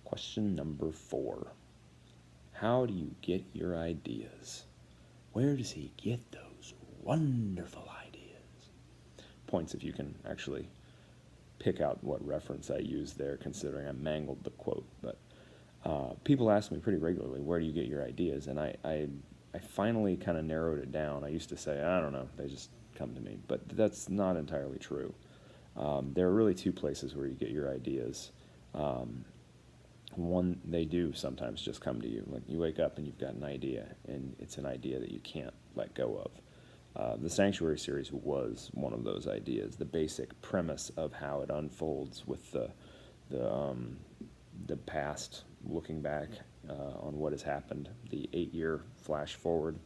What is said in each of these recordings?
Question number 4. How do you get your ideas? Where does he get those wonderful ideas? Points if you can actually pick out what reference I used there, considering I mangled the quote. But people ask me pretty regularly, where do you get your ideas? And I finally kind of narrowed it down. I used to say, I don't know, they just come to me. But that's not entirely true. There are really two places where you get your ideas. One, they do sometimes just come to you. Like you wake up and you've got an idea, and it's an idea that you can't let go of. The Sanctuary series was one of those ideas. The basic premise of how it unfolds with the past, looking back on what has happened, the 8-year flash forward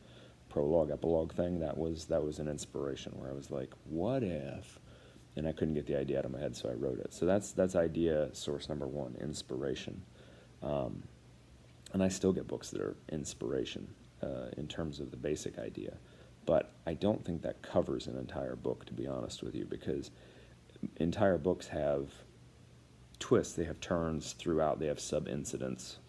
prologue epilogue thing. That was an inspiration where I was like, what if? And I couldn't get the idea out of my head, so I wrote it. So that's idea source number 1, inspiration. And I still get books that are inspiration in terms of the basic idea. But I don't think that covers an entire book, to be honest with you, because entire books have twists, they have turns throughout, they have sub-incidents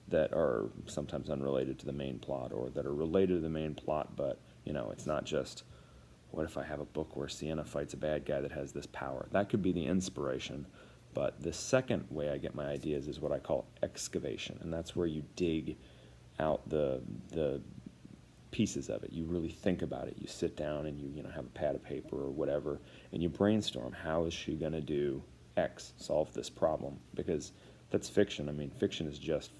that are sometimes unrelated to the main plot, or that are related to the main plot, but, it's not just, what if I have a book where Sienna fights a bad guy that has this power? That could be the inspiration. But the second way I get my ideas is what I call excavation, and that's where you dig out the pieces of it. You really think about it. You sit down and you have a pad of paper or whatever, and you brainstorm, how is she going to do X, solve this problem? Because that's fiction. I mean, fiction is just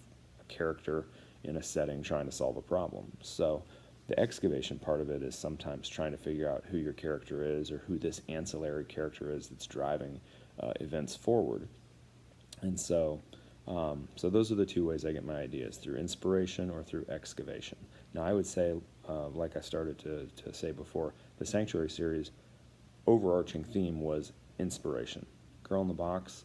a character in a setting trying to solve a problem. So the excavation part of it is sometimes trying to figure out who your character is, or who this ancillary character is that's driving events forward. And so those are the two ways I get my ideas, through inspiration or through excavation. Now I would say, like I started to say before, the Sanctuary series overarching theme was inspiration. Girl in the Box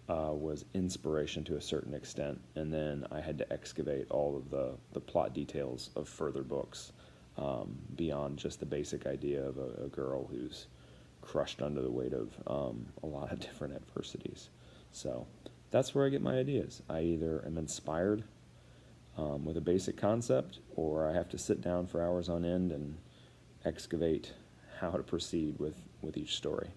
was inspiration to a certain extent, and then I had to excavate all of the plot details of further books beyond just the basic idea of a girl who's crushed under the weight of a lot of different adversities. So that's where I get my ideas. I either am inspired with a basic concept, or I have to sit down for hours on end and excavate how to proceed with each story.